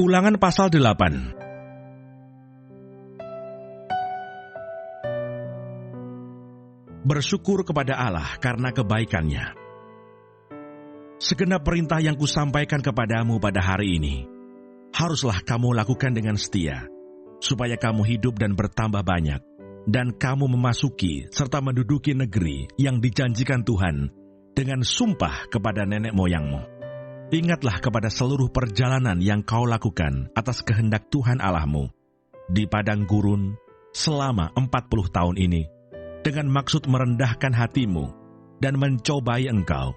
Ulangan pasal 8. Bersyukur kepada Allah karena kebaikan-Nya. Segenap perintah yang kusampaikan kepadamu pada hari ini, haruslah kamu lakukan dengan setia, supaya kamu hidup dan bertambah banyak, dan kamu memasuki serta menduduki negeri yang dijanjikan Tuhan dengan sumpah kepada nenek moyangmu. Ingatlah kepada seluruh perjalanan yang kau lakukan atas kehendak Tuhan Allahmu di padang gurun selama 40 tahun ini, dengan maksud merendahkan hatimu dan mencobai engkau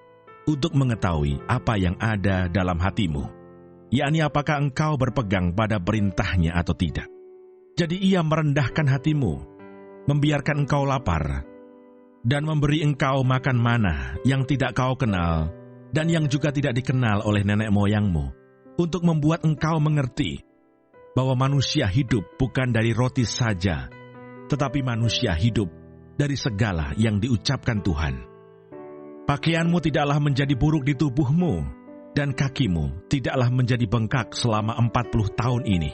untuk mengetahui apa yang ada dalam hatimu, yakni apakah engkau berpegang pada perintahnya atau tidak. Jadi ia merendahkan hatimu, membiarkan engkau lapar, dan memberi engkau makan mana yang tidak kau kenal, dan yang juga tidak dikenal oleh nenek moyangmu, untuk membuat engkau mengerti bahwa manusia hidup bukan dari roti saja, tetapi manusia hidup dari segala yang diucapkan Tuhan. Pakaianmu tidaklah menjadi buruk di tubuhmu, dan kakimu tidaklah menjadi bengkak selama 40 tahun ini.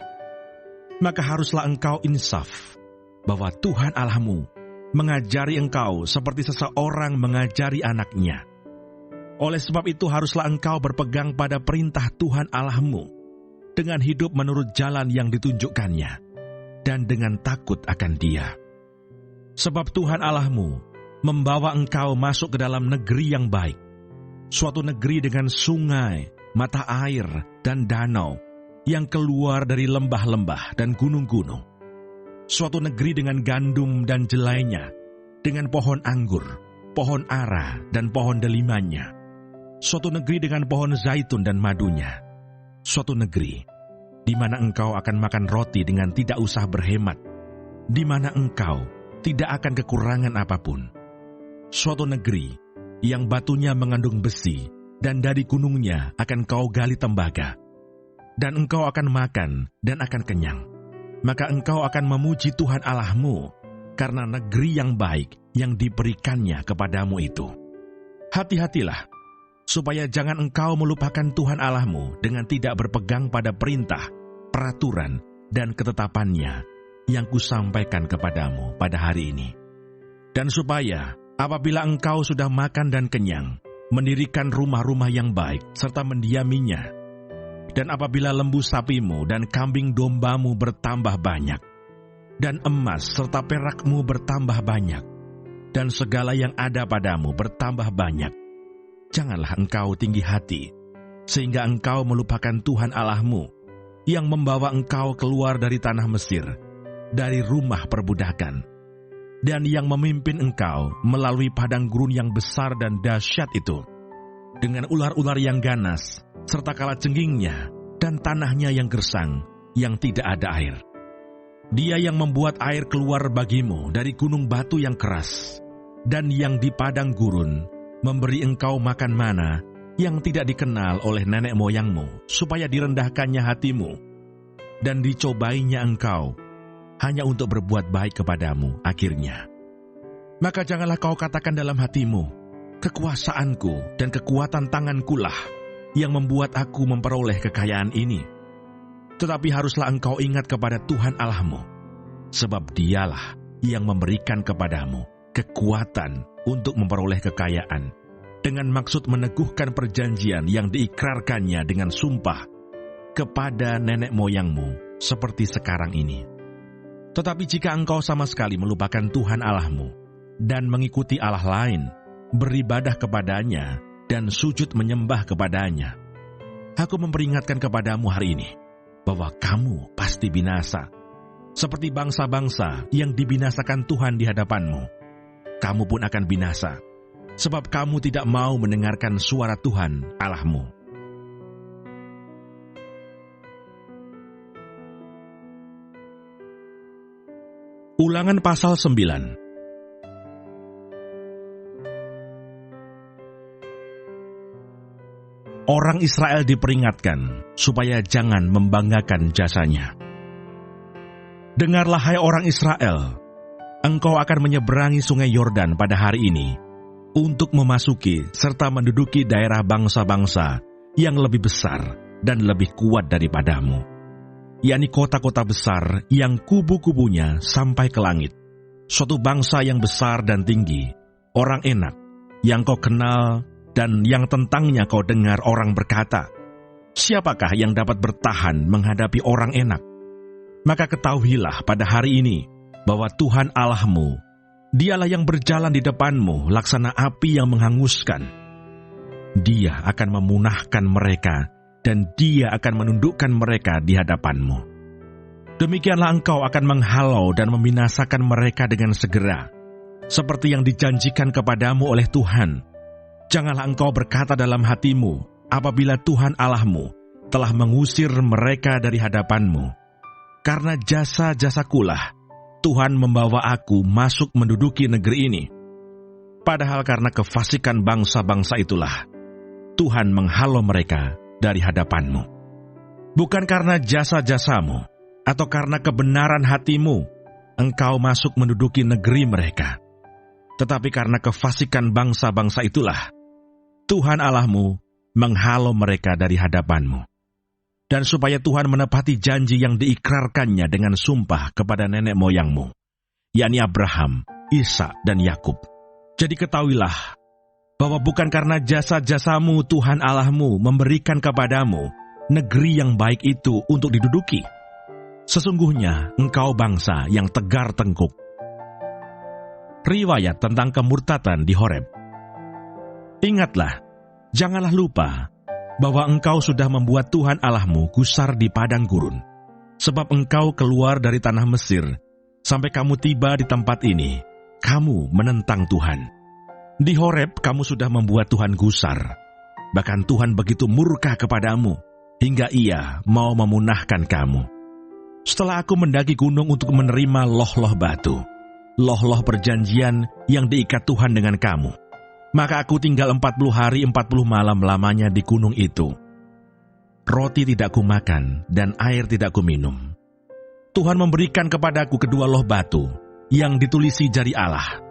Maka haruslah engkau insaf bahwa Tuhan Allahmu mengajari engkau seperti seseorang mengajari anaknya. Oleh sebab itu haruslah engkau berpegang pada perintah Tuhan Allahmu dengan hidup menurut jalan yang ditunjukkannya dan dengan takut akan Dia. Sebab Tuhan Allahmu membawa engkau masuk ke dalam negeri yang baik, suatu negeri dengan sungai, mata air, dan danau yang keluar dari lembah-lembah dan gunung-gunung. Suatu negeri dengan gandum dan jelainya, dengan pohon anggur, pohon ara, dan pohon delimanya. Suatu negeri dengan pohon zaitun dan madunya. Suatu negeri di mana engkau akan makan roti dengan tidak usah berhemat, di mana engkau tidak akan kekurangan apapun. Suatu negeri yang batunya mengandung besi, dan dari gunungnya akan kau gali tembaga. Dan engkau akan makan dan akan kenyang. Maka engkau akan memuji Tuhan Allahmu karena negeri yang baik yang diberikannya kepadamu itu. Hati-hatilah, supaya jangan engkau melupakan Tuhan Allahmu dengan tidak berpegang pada perintah, peraturan, dan ketetapannya yang kusampaikan kepadamu pada hari ini. Dan supaya apabila engkau sudah makan dan kenyang, mendirikan rumah-rumah yang baik serta mendiaminya, dan apabila lembu sapimu dan kambing dombamu bertambah banyak, dan emas serta perakmu bertambah banyak, dan segala yang ada padamu bertambah banyak, janganlah engkau tinggi hati, sehingga engkau melupakan Tuhan Allahmu, yang membawa engkau keluar dari tanah Mesir, dari rumah perbudakan, dan yang memimpin engkau melalui padang gurun yang besar dan dahsyat itu, dengan ular-ular yang ganas, serta kalajenggingnya, dan tanahnya yang gersang, yang tidak ada air. Dia yang membuat air keluar bagimu dari gunung batu yang keras, dan yang di padang gurun memberi engkau makan mana yang tidak dikenal oleh nenek moyangmu, supaya direndahkannya hatimu, dan dicobainya engkau, hanya untuk berbuat baik kepadamu akhirnya. Maka janganlah kau katakan dalam hatimu, kekuasaanku dan kekuatan tangankulah yang membuat aku memperoleh kekayaan ini. Tetapi haruslah engkau ingat kepada Tuhan Allahmu, sebab Dialah yang memberikan kepadamu kekuatan untuk memperoleh kekayaan, dengan maksud meneguhkan perjanjian yang diikrarkannya dengan sumpah kepada nenek moyangmu seperti sekarang ini. Tetapi jika engkau sama sekali melupakan Tuhan Allahmu dan mengikuti Allah lain, beribadah kepadanya dan sujud menyembah kepadanya, aku memperingatkan kepadamu hari ini bahwa kamu pasti binasa, seperti bangsa-bangsa yang dibinasakan Tuhan di hadapanmu. Kamu pun akan binasa, sebab kamu tidak mau mendengarkan suara Tuhan Allahmu. Ulangan pasal 9. Orang Israel diperingatkan supaya jangan membanggakan jasanya. Dengarlah hai orang Israel, engkau akan menyeberangi sungai Yordan pada hari ini untuk memasuki serta menduduki daerah bangsa-bangsa yang lebih besar dan lebih kuat daripadamu, yakni kota-kota besar yang kubu-kubunya sampai ke langit. Suatu bangsa yang besar dan tinggi, orang enak, yang kau kenal dan yang tentangnya kau dengar orang berkata, siapakah yang dapat bertahan menghadapi orang enak? Maka ketahuilah pada hari ini, bahwa Tuhan Allahmu, Dialah yang berjalan di depanmu, laksana api yang menghanguskan. Dia akan memunahkan mereka, dan Dia akan menundukkan mereka di hadapanmu. Demikianlah engkau akan menghalau dan membinasakan mereka dengan segera, seperti yang dijanjikan kepadamu oleh Tuhan. Janganlah engkau berkata dalam hatimu, apabila Tuhan Allahmu telah mengusir mereka dari hadapanmu. Karena jasa-jasakulah Tuhan membawa aku masuk menduduki negeri ini. Padahal karena kefasikan bangsa-bangsa itulah Tuhan menghalau mereka dari hadapanmu. Bukan karena jasa-jasamu, atau karena kebenaran hatimu, engkau masuk menduduki negeri mereka. Tetapi karena kefasikan bangsa-bangsa itulah, Tuhan Allahmu menghalau mereka dari hadapanmu. Dan supaya Tuhan menepati janji yang diikrarkannya dengan sumpah kepada nenek moyangmu, yakni Abraham, Ishak, dan Yakub. Jadi ketahuilah, bahwa bukan karena jasa-jasamu Tuhan Allahmu memberikan kepadamu negeri yang baik itu untuk diduduki. Sesungguhnya engkau bangsa yang tegar tengkuk. Riwayat tentang kemurtatan di Horeb. Ingatlah, janganlah lupa, bahwa engkau sudah membuat Tuhan Allahmu gusar di padang gurun. Sebab engkau keluar dari tanah Mesir, sampai kamu tiba di tempat ini, kamu menentang Tuhan. Di Horeb kamu sudah membuat Tuhan gusar. Bahkan Tuhan begitu murka kepadamu, hingga Ia mau memunahkan kamu. Setelah aku mendaki gunung untuk menerima loh-loh batu, loh-loh perjanjian yang diikat Tuhan dengan kamu, maka aku tinggal 40 hari 40 malam lamanya di gunung itu. Roti tidak kumakan dan air tidak kuminum. Tuhan memberikan kepadaku kedua loh batu yang ditulisi jari Allah,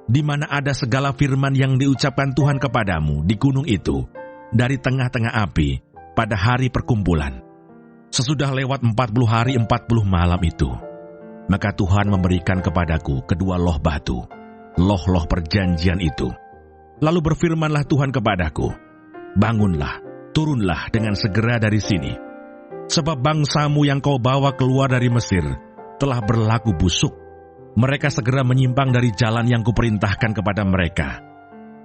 di mana ada segala firman yang diucapkan Tuhan kepadamu di gunung itu, dari tengah-tengah api pada hari perkumpulan. Sesudah lewat 40 hari 40 malam itu, maka Tuhan memberikan kepadaku kedua loh batu, loh-loh perjanjian itu. Lalu berfirmanlah Tuhan kepadaku, bangunlah, turunlah dengan segera dari sini. Sebab bangsamu yang kau bawa keluar dari Mesir telah berlaku busuk. Mereka segera menyimpang dari jalan yang kuperintahkan kepada mereka.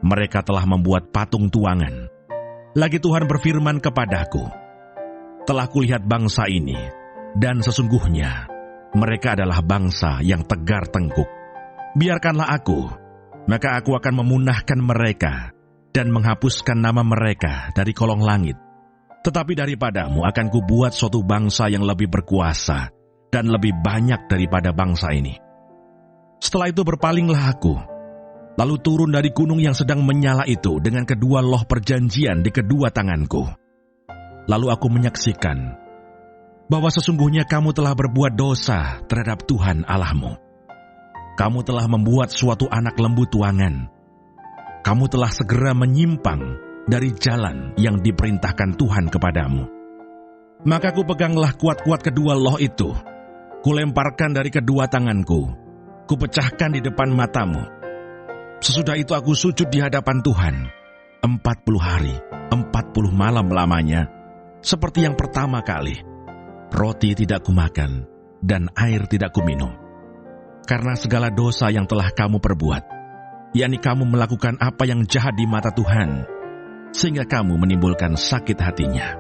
Mereka telah membuat patung tuangan. Lagi Tuhan berfirman kepadaku, telah kulihat bangsa ini, dan sesungguhnya mereka adalah bangsa yang tegar tengkuk. Biarkanlah aku, maka aku akan memunahkan mereka dan menghapuskan nama mereka dari kolong langit. Tetapi daripadamu akan kubuat suatu bangsa yang lebih berkuasa dan lebih banyak daripada bangsa ini. Setelah itu berpalinglah aku, lalu turun dari gunung yang sedang menyala itu dengan kedua loh perjanjian di kedua tanganku. Lalu aku menyaksikan bahwa sesungguhnya kamu telah berbuat dosa terhadap Tuhan Allahmu. Kamu telah membuat suatu anak lembu tuangan. Kamu telah segera menyimpang dari jalan yang diperintahkan Tuhan kepadamu. Maka kupeganglah kuat-kuat kedua loh itu, kulemparkan dari kedua tanganku, kupecahkan di depan matamu. Sesudah itu aku sujud di hadapan Tuhan 40 hari 40 malam lamanya, seperti yang pertama kali. Roti tidak kumakan dan air tidak kuminum, karena segala dosa yang telah kamu perbuat, yakni kamu melakukan apa yang jahat di mata Tuhan, sehingga kamu menimbulkan sakit hatinya.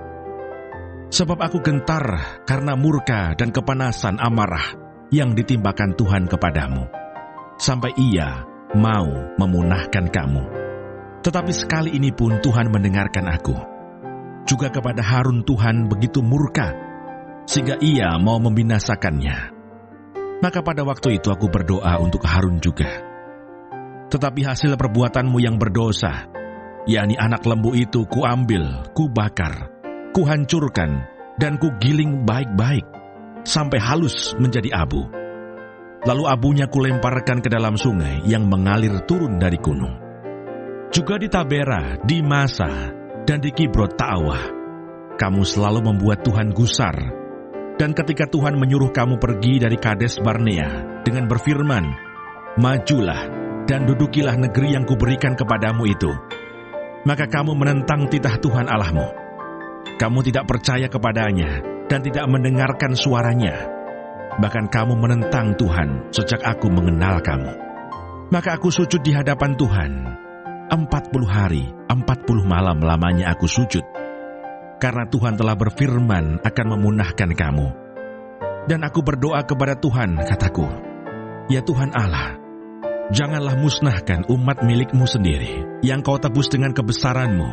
Sebab aku gentar karena murka dan kepanasan amarah yang ditimbakan Tuhan kepadamu, sampai Ia mau memunahkan kamu. Tetapi sekali ini pun Tuhan mendengarkan aku. Juga kepada Harun Tuhan begitu murka, sehingga Ia mau membinasakannya. Maka pada waktu itu aku berdoa untuk Harun juga. Tetapi hasil perbuatanmu yang berdosa, yakni anak lembu itu kuambil, kubakar, kuhancurkan, dan kugiling baik-baik, sampai halus menjadi abu. Lalu abunya kulemparkan ke dalam sungai yang mengalir turun dari gunung. Juga di Tabera, di Masa, dan di Kibrot Ta'awah, kamu selalu membuat Tuhan gusar. Dan ketika Tuhan menyuruh kamu pergi dari Kades Barnea dengan berfirman, "Majulah dan dudukilah negeri yang kuberikan kepadamu itu," maka kamu menentang titah Tuhan Allahmu. Kamu tidak percaya kepadanya dan tidak mendengarkan suaranya. Bahkan kamu menentang Tuhan sejak aku mengenal kamu. Maka aku sujud di hadapan Tuhan. 40 hari, 40 malam lamanya aku sujud. Karena Tuhan telah berfirman akan memunahkan kamu. Dan aku berdoa kepada Tuhan, kataku, "Ya Tuhan Allah, janganlah musnahkan umat milik-Mu sendiri, yang Kau tebus dengan kebesaran-Mu,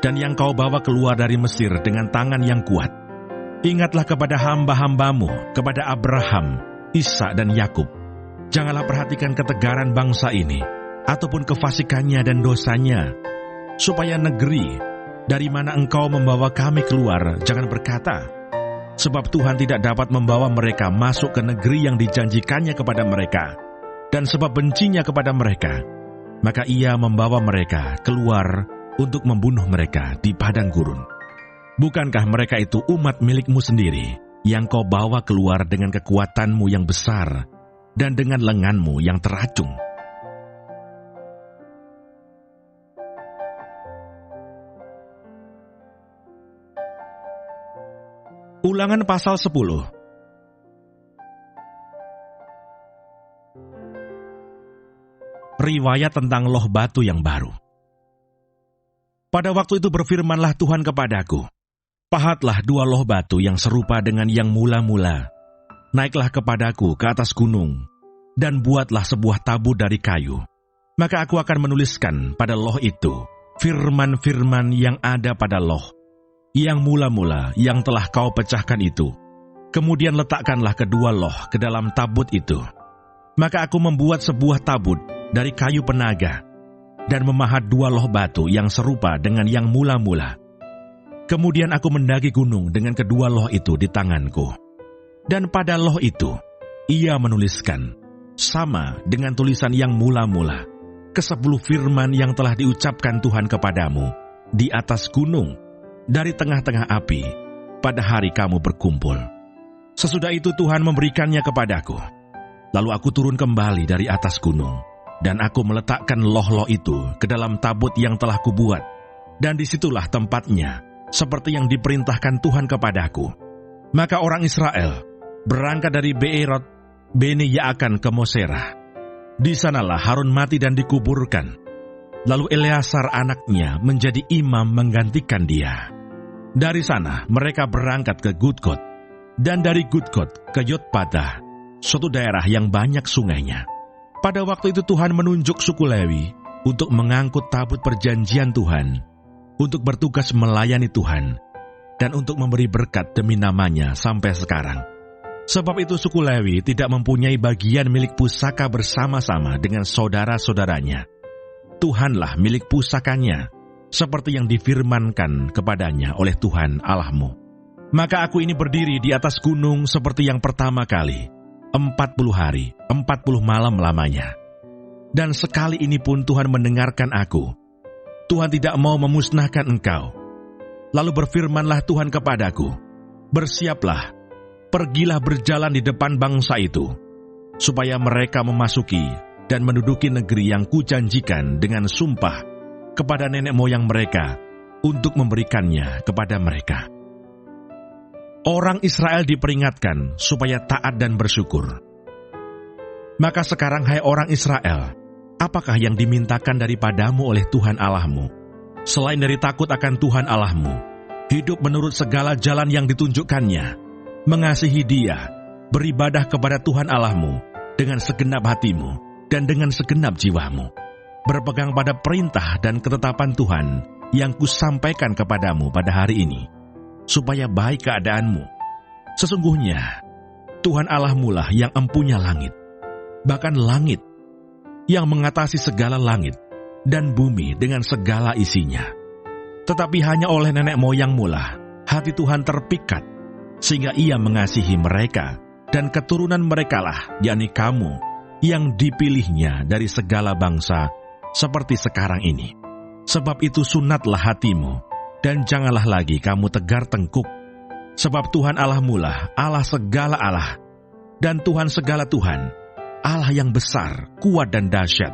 dan yang Kau bawa keluar dari Mesir dengan tangan yang kuat. Ingatlah kepada hamba-hamba-Mu, kepada Abraham, Ishak dan Yakub. Janganlah perhatikan ketegaran bangsa ini, ataupun kefasikannya dan dosanya, supaya negeri dari mana Engkau membawa kami keluar, jangan berkata, sebab Tuhan tidak dapat membawa mereka masuk ke negeri yang dijanjikannya kepada mereka, dan sebab bencinya kepada mereka, maka Ia membawa mereka keluar untuk membunuh mereka di padang gurun. Bukankah mereka itu umat milik-Mu sendiri, yang Kau bawa keluar dengan kekuatan-Mu yang besar, dan dengan lengan-Mu yang teracung?" Ulangan pasal 10. Riwayat tentang loh batu yang baru. Pada waktu itu berfirmanlah Tuhan kepadaku, "Pahatlah 2 loh batu yang serupa dengan yang mula-mula. Naiklah kepadaku ke atas gunung, dan buatlah sebuah tabut dari kayu. Maka aku akan menuliskan pada loh itu firman-firman yang ada pada loh yang mula-mula yang telah kau pecahkan itu. Kemudian letakkanlah kedua loh ke dalam tabut itu. Maka aku membuat sebuah tabut dari kayu penaga, dan memahat 2 loh batu yang serupa dengan yang mula-mula. Kemudian aku mendaki gunung dengan kedua loh itu di tanganku. Dan pada loh itu, ia menuliskan, sama dengan tulisan yang mula-mula, ke-10 firman yang telah diucapkan Tuhan kepadamu di atas gunung, dari tengah-tengah api, pada hari kamu berkumpul. Sesudah itu Tuhan memberikannya kepadaku. Lalu aku turun kembali dari atas gunung, dan aku meletakkan loh-loh itu ke dalam tabut yang telah kubuat, dan disitulah tempatnya, seperti yang diperintahkan Tuhan kepadaku. Maka orang Israel berangkat dari Beerot Bene Yaakan ke Moserah. Di sanalah Harun mati dan dikuburkan. Lalu Eleazar anaknya menjadi imam menggantikan dia. Dari sana mereka berangkat ke Gudgot, dan dari Gudgot ke Yotbadah, suatu daerah yang banyak sungainya. Pada waktu itu Tuhan menunjuk suku Lewi untuk mengangkut tabut perjanjian Tuhan, untuk bertugas melayani Tuhan, dan untuk memberi berkat demi namanya sampai sekarang. Sebab itu suku Lewi tidak mempunyai bagian milik pusaka bersama-sama dengan saudara-saudaranya. Tuhanlah milik pusakanya, seperti yang difirmankan kepadanya oleh Tuhan Allahmu. Maka aku ini berdiri di atas gunung seperti yang pertama kali, 40 hari, 40 malam lamanya. Dan sekali ini pun Tuhan mendengarkan aku. Tuhan tidak mau memusnahkan engkau. Lalu berfirmanlah Tuhan kepadaku, "Bersiaplah, pergilah berjalan di depan bangsa itu, supaya mereka memasuki dan menduduki negeri yang kujanjikan dengan sumpah kepada nenek moyang mereka untuk memberikannya kepada mereka." Orang Israel diperingatkan supaya taat dan bersyukur. Maka sekarang, hai orang Israel, apakah yang dimintakan daripadamu oleh Tuhan Allahmu, selain dari takut akan Tuhan Allahmu, hidup menurut segala jalan yang ditunjukkannya, mengasihi Dia, beribadah kepada Tuhan Allahmu dengan segenap hatimu dan dengan segenap jiwamu, berpegang pada perintah dan ketetapan Tuhan yang kusampaikan kepadamu pada hari ini, supaya baik keadaanmu. Sesungguhnya Tuhan Allahmu lah yang empunya langit, bahkan langit yang mengatasi segala langit dan bumi dengan segala isinya. Tetapi hanya oleh nenek moyangmu lah hati Tuhan terpikat, sehingga Ia mengasihi mereka, dan keturunan mereka lah, yakni kamu, yang dipilihnya dari segala bangsa, seperti sekarang ini. Sebab itu sunatlah hatimu, dan janganlah lagi kamu tegar tengkuk, Sebab Tuhan Allahmu lah Allah segala Allah, dan Tuhan segala Tuhan, Allah yang besar, kuat dan dahsyat,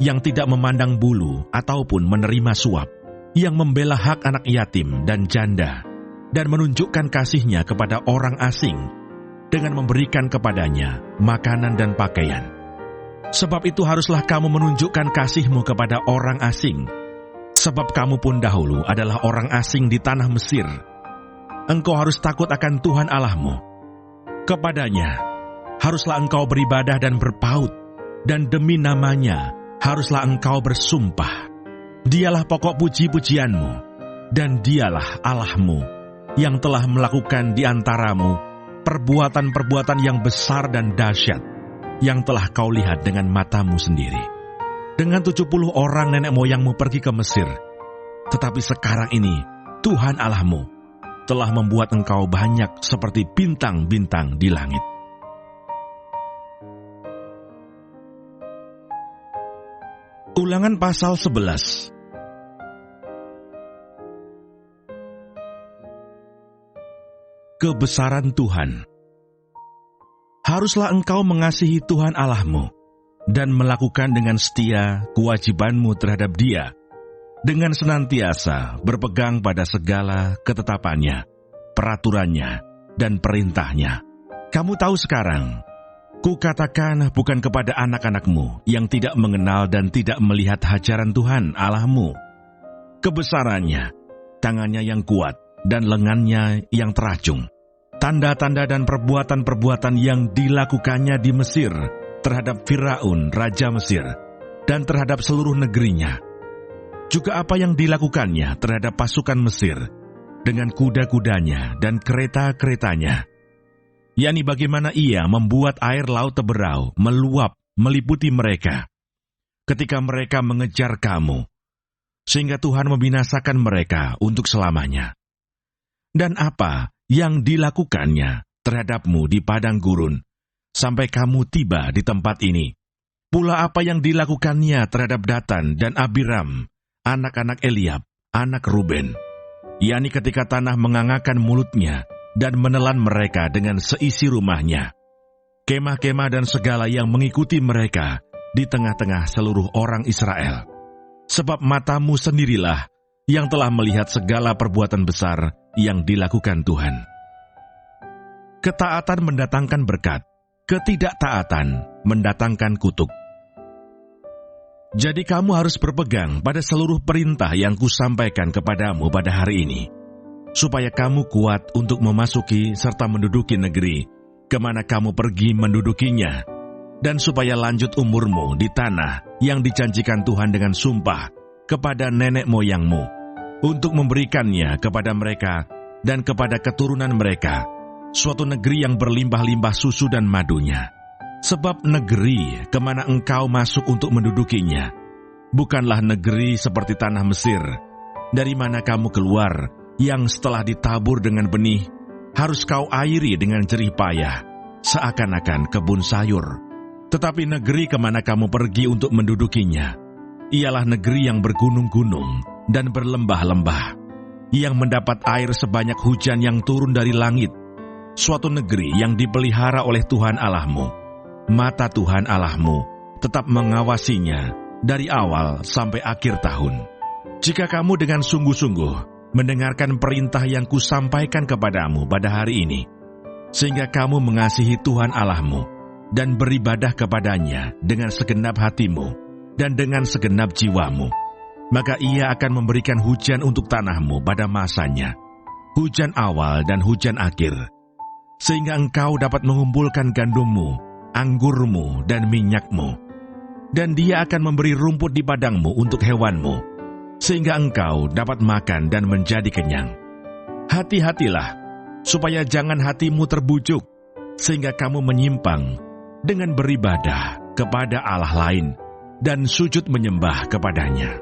yang tidak memandang bulu ataupun menerima suap, yang membela hak anak yatim dan janda, dan menunjukkan kasih-Nya kepada orang asing, dengan memberikan kepadanya makanan dan pakaian. Sebab itu haruslah kamu menunjukkan kasih-Mu kepada orang asing, sebab kamu pun dahulu adalah orang asing di tanah Mesir. Engkau harus takut akan Tuhan Allahmu. Kepadanya haruslah engkau beribadah dan berpaut, dan demi namanya haruslah engkau bersumpah. Dialah pokok puji-pujianmu, dan dialah Allahmu, yang telah melakukan di antaramu perbuatan-perbuatan yang besar dan dahsyat, yang telah kau lihat dengan matamu sendiri. Dengan 70 orang nenek moyangmu pergi ke Mesir, tetapi sekarang ini Tuhan Allahmu telah membuat engkau banyak seperti bintang-bintang di langit. Ulangan pasal 11. Kebesaran Tuhan. Haruslah engkau mengasihi Tuhan Allahmu dan melakukan dengan setia kewajibanmu terhadap Dia, dengan senantiasa berpegang pada segala ketetapannya, peraturannya, dan perintahnya. Kamu tahu sekarang, kukatakan bukan kepada anak-anakmu yang tidak mengenal dan tidak melihat hajaran Tuhan Allahmu, kebesarannya, tangannya yang kuat, dan lengannya yang teracung, tanda-tanda dan perbuatan-perbuatan yang dilakukannya di Mesir terhadap Firaun, Raja Mesir, dan terhadap seluruh negerinya. Juga apa yang dilakukannya terhadap pasukan Mesir dengan kuda-kudanya dan kereta-keretanya, yakni bagaimana ia membuat air laut Teberau meluap meliputi mereka ketika mereka mengejar kamu, sehingga Tuhan membinasakan mereka untuk selamanya. Dan apa yang dilakukannya terhadapmu di padang gurun, sampai kamu tiba di tempat ini. Pula apa yang dilakukannya terhadap Datan dan Abiram, anak-anak Eliab, anak Ruben, yakni ketika tanah mengangakan mulutnya dan menelan mereka dengan seisi rumahnya, kemah-kemah dan segala yang mengikuti mereka di tengah-tengah seluruh orang Israel. Sebab matamu sendirilah yang telah melihat segala perbuatan besar yang dilakukan Tuhan. Ketaatan mendatangkan berkat, ketidaktaatan mendatangkan kutuk. Jadi kamu harus berpegang pada seluruh perintah yang kusampaikan kepadamu pada hari ini, supaya kamu kuat untuk memasuki serta menduduki negeri kemana kamu pergi mendudukinya, dan supaya lanjut umurmu di tanah yang dijanjikan Tuhan dengan sumpah kepada nenek moyangmu, untuk memberikannya kepada mereka dan kepada keturunan mereka, suatu negeri yang berlimpah-limpah susu dan madunya. Sebab negeri kemana engkau masuk untuk mendudukinya, bukanlah negeri seperti tanah Mesir, dari mana kamu keluar, yang setelah ditabur dengan benih, harus kau airi dengan jerih payah, seakan-akan kebun sayur. Tetapi negeri kemana kamu pergi untuk mendudukinya, ialah negeri yang bergunung-gunung dan berlembah-lembah, yang mendapat air sebanyak hujan yang turun dari langit, suatu negeri yang dipelihara oleh Tuhan Allahmu. Mata Tuhan Allahmu tetap mengawasinya dari awal sampai akhir tahun. Jika kamu dengan sungguh-sungguh mendengarkan perintah yang kusampaikan kepadamu pada hari ini, sehingga kamu mengasihi Tuhan Allahmu dan beribadah kepadanya dengan segenap hatimu dan dengan segenap jiwamu, maka Ia akan memberikan hujan untuk tanahmu pada masanya, hujan awal dan hujan akhir, sehingga engkau dapat mengumpulkan gandummu, anggurmu, dan minyakmu. Dan Dia akan memberi rumput di padangmu untuk hewanmu, sehingga engkau dapat makan dan menjadi kenyang. Hati-hatilah, supaya jangan hatimu terbujuk, sehingga kamu menyimpang dengan beribadah kepada Allah lain, dan sujud menyembah kepadanya.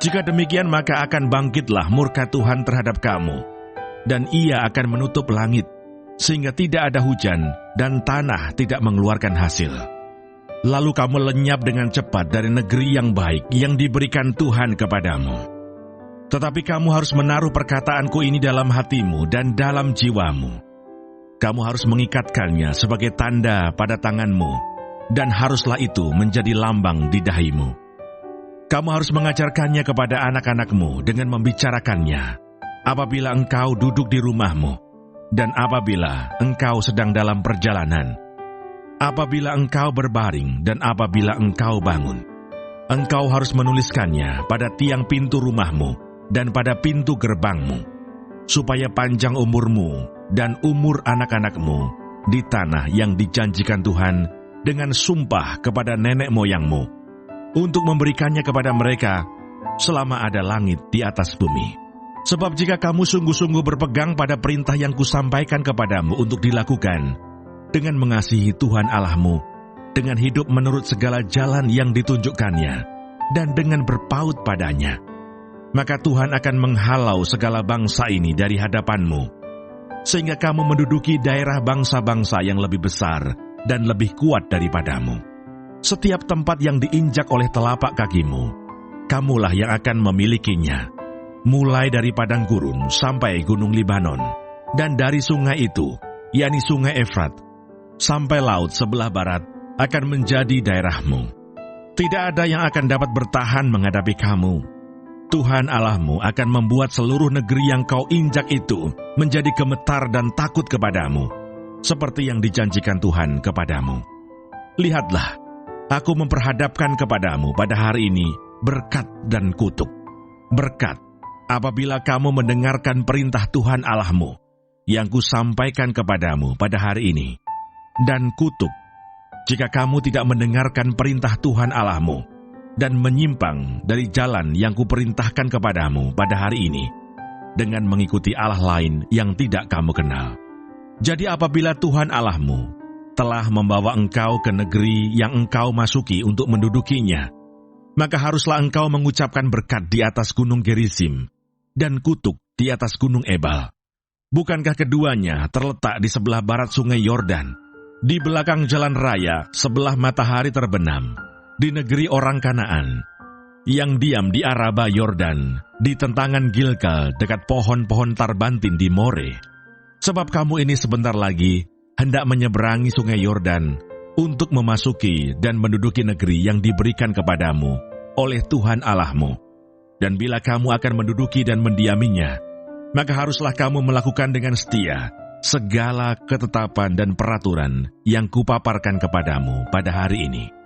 Jika demikian, maka akan bangkitlah murka Tuhan terhadap kamu, dan Ia akan menutup langit, sehingga tidak ada hujan dan tanah tidak mengeluarkan hasil. Lalu kamu lenyap dengan cepat dari negeri yang baik yang diberikan Tuhan kepadamu. Tetapi kamu harus menaruh perkataanku ini dalam hatimu dan dalam jiwamu. Kamu harus mengikatkannya sebagai tanda pada tanganmu, dan haruslah itu menjadi lambang di dahimu. Kamu harus mengajarkannya kepada anak-anakmu dengan membicarakannya, apabila engkau duduk di rumahmu, dan apabila engkau sedang dalam perjalanan, apabila engkau berbaring, dan apabila engkau bangun. Engkau harus menuliskannya pada tiang pintu rumahmu dan pada pintu gerbangmu, supaya panjang umurmu dan umur anak-anakmu di tanah yang dijanjikan Tuhan dengan sumpah kepada nenek moyangmu, untuk memberikannya kepada mereka selama ada langit di atas bumi. Sebab jika kamu sungguh-sungguh berpegang pada perintah yang kusampaikan kepadamu untuk dilakukan, dengan mengasihi Tuhan Allahmu, dengan hidup menurut segala jalan yang ditunjukkannya, dan dengan berpaut padanya, maka Tuhan akan menghalau segala bangsa ini dari hadapanmu, sehingga kamu menduduki daerah bangsa-bangsa yang lebih besar dan lebih kuat daripadamu. Setiap tempat yang diinjak oleh telapak kakimu, kamulah yang akan memilikinya, mulai dari padang gurun sampai gunung Libanon, dan dari sungai itu, yakni sungai Efrat, sampai laut sebelah barat akan menjadi daerahmu. Tidak ada yang akan dapat bertahan menghadapi kamu. Tuhan Allahmu akan membuat seluruh negeri yang kau injak itu menjadi gemetar dan takut kepadamu, seperti yang dijanjikan Tuhan kepadamu. Lihatlah, aku memperhadapkan kepadamu pada hari ini berkat dan kutuk. Berkat, apabila kamu mendengarkan perintah Tuhan Allahmu, yang kusampaikan kepadamu pada hari ini. Dan kutuk, jika kamu tidak mendengarkan perintah Tuhan Allahmu, dan menyimpang dari jalan yang kuperintahkan kepadamu pada hari ini, dengan mengikuti Allah lain yang tidak kamu kenal. Jadi apabila Tuhan Allahmu telah membawa engkau ke negeri yang engkau masuki untuk mendudukinya, maka haruslah engkau mengucapkan berkat di atas gunung Gerizim, dan kutuk di atas gunung Ebal. Bukankah keduanya terletak di sebelah barat sungai Yordan, di belakang jalan raya sebelah matahari terbenam, di negeri orang Kanaan, yang diam di Araba Yordan, di tentangan Gilgal dekat pohon-pohon tarbantin di More? Sebab kamu ini sebentar lagi hendak menyeberangi sungai Yordan untuk memasuki dan menduduki negeri yang diberikan kepadamu oleh Tuhan Allahmu. Dan bila kamu akan menduduki dan mendiaminya, maka haruslah kamu melakukan dengan setia segala ketetapan dan peraturan yang kupaparkan kepadamu pada hari ini.